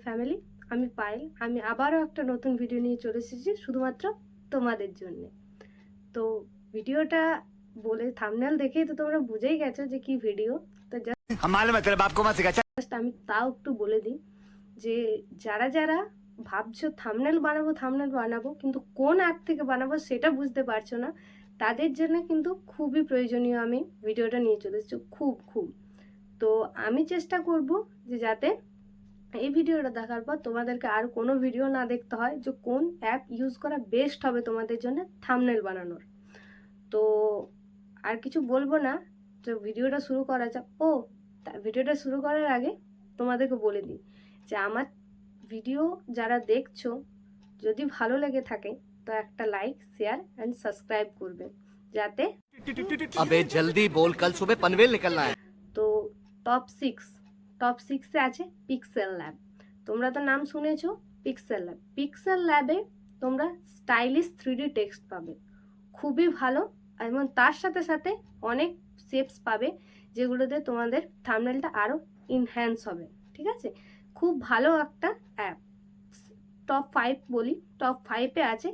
Family, আমি পায়েল। আমি আবারও একটা নতুন ভিডিও নিয়ে চলে এসেছি শুধুমাত্র তোমাদের জন্য। তো ভিডিওটা বলে থাম্বনেল দেখেই তো তোমরা বুঝেই গেছো যে কি ভিডিও। তো জাস্ট আমি তাও একটু বলে দিই যে যারা যারা ভাবছো থাম্বনেল বানাবো কিন্তু কোন অ্যাপ থেকে বানাবো সেটা বুঝতে পারছো না, তাদের জন্য কিন্তু খুবই প্রয়োজনীয় আমি ভিডিওটা নিয়ে চলে এসেছি। খুব তো আমি চেষ্টা করব যে যাতে এই ভিডিওটা দেখার পর তোমাদেরকে আর কোনো ভিডিও না দেখতে হয়, যে কোন অ্যাপ ইউজ করা বেস্ট হবে তোমাদের জন্য থাম্বনেল বানানোর। তো আর কিছু বলবো না, তো ভিডিওটা শুরু করা যাক। ভিডিওটা শুরু করার আগে তোমাদেরকে বলে দিই যে আমার ভিডিও যারা দেখছো যদি ভালো লেগে থাকে তো একটা লাইক, শেয়ার অ্যান্ড সাবস্ক্রাইব করবে, যাতে अबे जल्दी बोल, कल सुबह पनवेल निकलना है। তো টপ সিক্সে আছে পিক্সেল ল্যাব। তোমরা তো নাম শুনেছো, পিক্সেল ল্যাবে তোমরা স্টাইলিশ 3D টেক্সট পাবে, খুবই ভালো। এবং তার সাথে সাথে অনেক শেপস পাবে যেগুলোতে তোমাদের থাম্বনেলটা আরও ইনহ্যান্স হবে। ঠিক আছে, খুব ভালো একটা অ্যাপ। টপ 5 বলি, টপ 5-এ আছে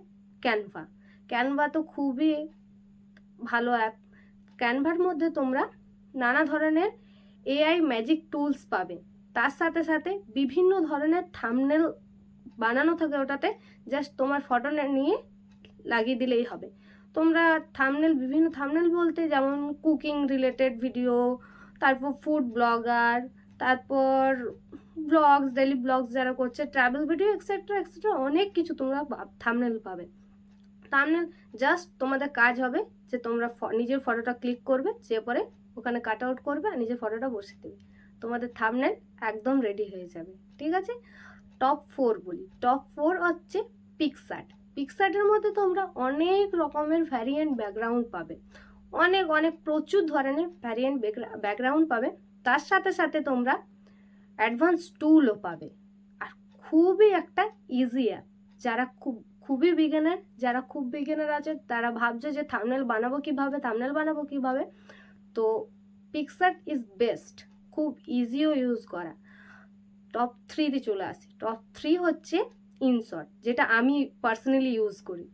ক্যানভা তো খুবই ভালো অ্যাপ। ক্যানভার মধ্যে তোমরা নানা ধরনের এআই ম্যাজিক টুলস পাবে, তার সাথে সাথে বিভিন্ন ধরনের থাম্বনেল বানানো থাকে ওটাতে। জাস্ট তোমার ফটো নিয়ে লাগিয়ে দিলেই হবে। তোমরা বিভিন্ন থাম্বনেল বলতে যেমন কুকিং রিলেটেড ভিডিও, তারপর ফুড ব্লগার, তারপর ব্লগস, ডেইলি ব্লগস যারা করছে, ট্রাভেল ভিডিও এক্সেট্রা অনেক কিছু তোমরা থাম্বনেল পাবে। থাম্বনেল জাস্ট তোমাদের কাজ হবে যে তোমরা নিজের ফটোটা ক্লিক করবে, যে পরে ওখানে কাট আউট করবে আর নিজের ফটোটা বসিয়ে দেবে, তোমাদের থাম্বনেল একদম রেডি হয়ে যাবে। ঠিক আছে, টপ 4 বলি। টপ 4 হচ্ছে পিক্সার্টের মধ্যে তোমরা অনেক রকমের ভ্যারিয়েন্ট ব্যাকগ্রাউন্ড পাবে, অনেক প্রচুর ধরনের ভ্যারিয়েন্ট ব্যাকগ্রাউন্ড পাবে। তার সাথে সাথে তোমরা অ্যাডভান্স টুলও পাবে। আর খুবই একটা ইজি অ্যাপ। যারা খুবই বিগিনার আছে, তারা ভাবছে যে থাম্বনেল বানাবো কিভাবে, তো পিক্সার্ট ইজ বেস্ট, খুব ইজিও ইউজ করা। টপ 3-তে চলে আসি। টপ 3 হচ্ছে ইনশর্ট, যেটা আমি পার্সোনালি ইউজ করি।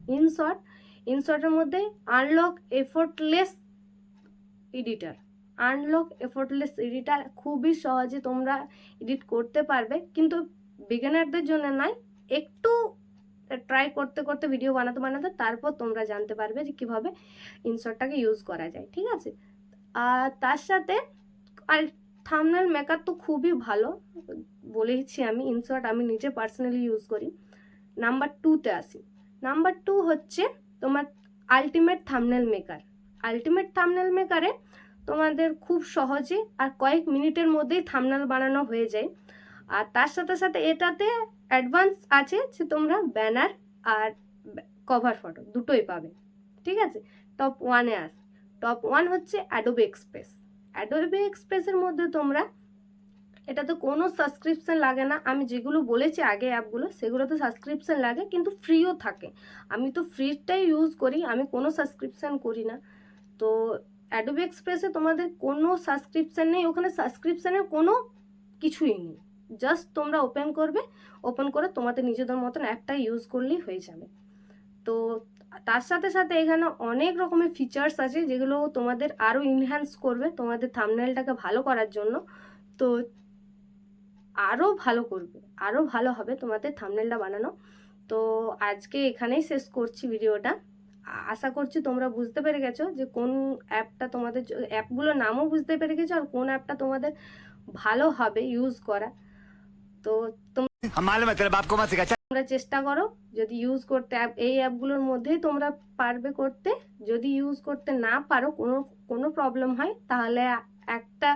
ইনশর্টের মধ্যে আনলক এফোর্টলেস এডিটার খুবই সহজে তোমরা এডিট করতে পারবে, কিন্তু বিগিনারদের জন্য নয়। একটু ট্রাই করতে ভিডিও বানাতে তারপর তোমরা জানতে পারবে যে কিভাবে ইনশর্টটাকে ইউজ করা যায়। ঠিক আছে, আর তার সাথে আর থাম্বনেল মেকার তো খুবই ভালো বলেইছি আমি। ইনশর্ট আমি নিজে পার্সোনালি ইউজ করি। নাম্বার 2-তে আসি। নাম্বার 2 হচ্ছে তোমার আলটিমেট থাম্বনেল মেকারে তোমাদের খুব সহজে আর কয়েক মিনিটের মধ্যেই থাম্বনেল বানানো হয়ে যায়। আর তার সাথে সাথে এটাতে অ্যাডভান্স আছে যে তোমরা ব্যানার আর কভার ফটো দুটোই পাবে। ঠিক আছে, টপ 1-এ আসি। টপ 1 হচ্ছে অ্যাডোবে এক্সপ্রেসের মধ্যে তোমরা, এটাতে কোনো সাবস্ক্রিপশন লাগে না। আমি যেগুলো বলেছি আগে অ্যাপগুলো, সেগুলোতে সাবস্ক্রিপশন লাগে কিন্তু ফ্রিও থাকে। আমি তো ফ্রিটাই ইউজ করি, আমি কোনো সাবস্ক্রিপশন করি না। তো অ্যাডোবে এক্সপ্রেসে তোমাদের কোনো সাবস্ক্রিপশন নেই, ওখানে সাবস্ক্রিপশনের কোনো কিছুই নেই। জাস্ট তোমরা ওপেন করে তোমাদের নিজেদের মতন অ্যাপটা ইউজ করলেই হয়ে যাবে। তো তার সাথে সাথে এখানে অনেক রকমের ফিচার্স আছে যেগুলো তোমাদের আরও ইনহ্যান্স করবে তোমাদের থাম্বনেলটাকে ভালো করার জন্য। তো আরও ভালো হবে তোমাদের থাম্বনেলটা বানানো। তো আজকে এখানেই শেষ করছি ভিডিওটা। আশা করছি তোমরা বুঝতে পেরে গেছো যে কোন অ্যাপটা তোমাদের, অ্যাপগুলোর নামও বুঝতে পেরে গেছো আর কোন অ্যাপটা তোমাদের ভালো হবে ইউজ করা। তো তোমরা চেষ্টা করো যদি ইউজ করতে, এই অ্যাপগুলোর মধ্যেই তোমরা পারবে করতে। যদি ইউজ করতে না পারো, কোনো প্রবলেম হয়, তাহলে একটা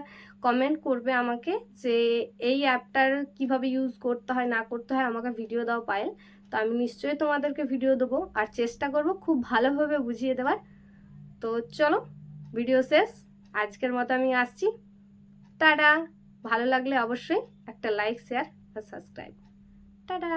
কমেন্ট করবে আমাকে যে এই অ্যাপটার কিভাবে ইউজ করতে হয় না করতে হয়, আমাকে ভিডিও দাও পায়েল। তো আমি নিশ্চয়ই তোমাদেরকে ভিডিও দেবো আর চেষ্টা করব খুব ভালোভাবে বুঝিয়ে দেওয়ার। তো চলো, ভিডিও শেষ, আজকের মতো আমি আসছি। টাটা। ভালো লাগলে অবশ্যই একটা লাইক, শেয়ার আর সাবস্ক্রাইব। টাটা।